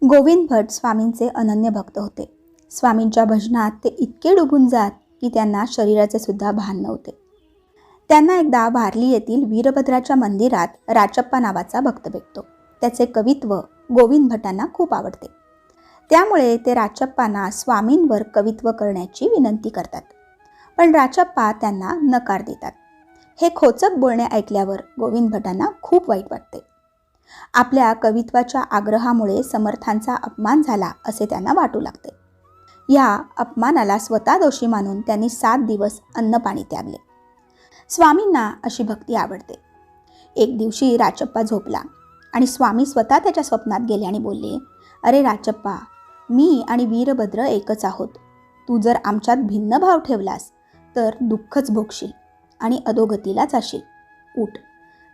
गोविंद भट स्वामींचे अनन्य भक्त होते. स्वामींच्या भजनात ते इतके डुबून जात की त्यांना शरीराचे सुद्धा भान नव्हते. त्यांना एकदा वारली येथील वीरभद्राच्या मंदिरात राचप्पा नावाचा भक्त भेटतो. त्याचे कवित्व गोविंद भटांना खूप आवडते. त्यामुळे ते राचप्पांना स्वामींवर कवित्व करण्याची विनंती करतात. पण राचप्पा त्यांना नकार देतात. हे खोचक बोलणे ऐकल्यावर गोविंद भटांना खूप वाईट वाटते. आपल्या कवित्वाच्या आग्रहामुळे समर्थांचा अपमान झाला असे त्यांना वाटू लागते. या अपमानाला स्वतः दोषी मानून त्यांनी 7 दिवस अन्न पाणी त्यागले. स्वामींना अशी भक्ती आवडते. एक दिवशी राचप्पा झोपला आणि स्वामी स्वतः त्याच्या स्वप्नात गेले आणि बोलले, "अरे राचप्पा, मी आणि वीरभद्र एकच आहोत. तू जर आमच्यात भिन्न भाव ठेवलास तर दुःखच भोगशील आणि अधोगतीला जाशील. उठ,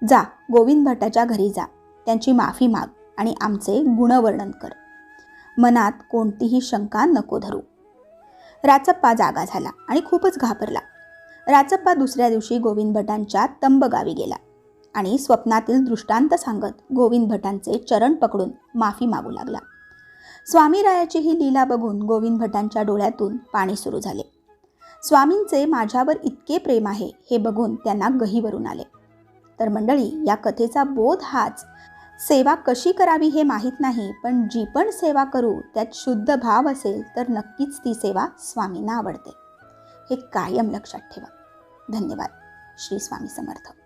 जा गोविंद भटाच्या घरी जा, त्यांची माफी माग आणि आमचे गुणवर्णन कर. मनात कोणतीही शंका नको धरू." राचप्पा जागा झाला आणि खूपच घाबरला. राचप्पा दुसऱ्या दिवशी गोविंद भटांच्या तंब गावी गेला आणि स्वप्नातील दृष्टांत सांगत गोविंद भटांचे चरण पकडून माफी मागू लागला. स्वामीरायाची ही लीला बघून गोविंद भटांच्या डोळ्यातून पाणी सुरू झाले. स्वामींचे माझ्यावर इतके प्रेम आहे हे बघून त्यांना गहिवरून आले. तर मंडळी, या कथेचा बोध हाच, सेवा कशी करावी हे माहीत नाही, पण जी पण सेवा करू त्यात शुद्ध भाव असेल तर नक्कीच ती सेवा स्वामींना आवडते. हे कायम लक्षात ठेवा. धन्यवाद. श्री स्वामी समर्थ.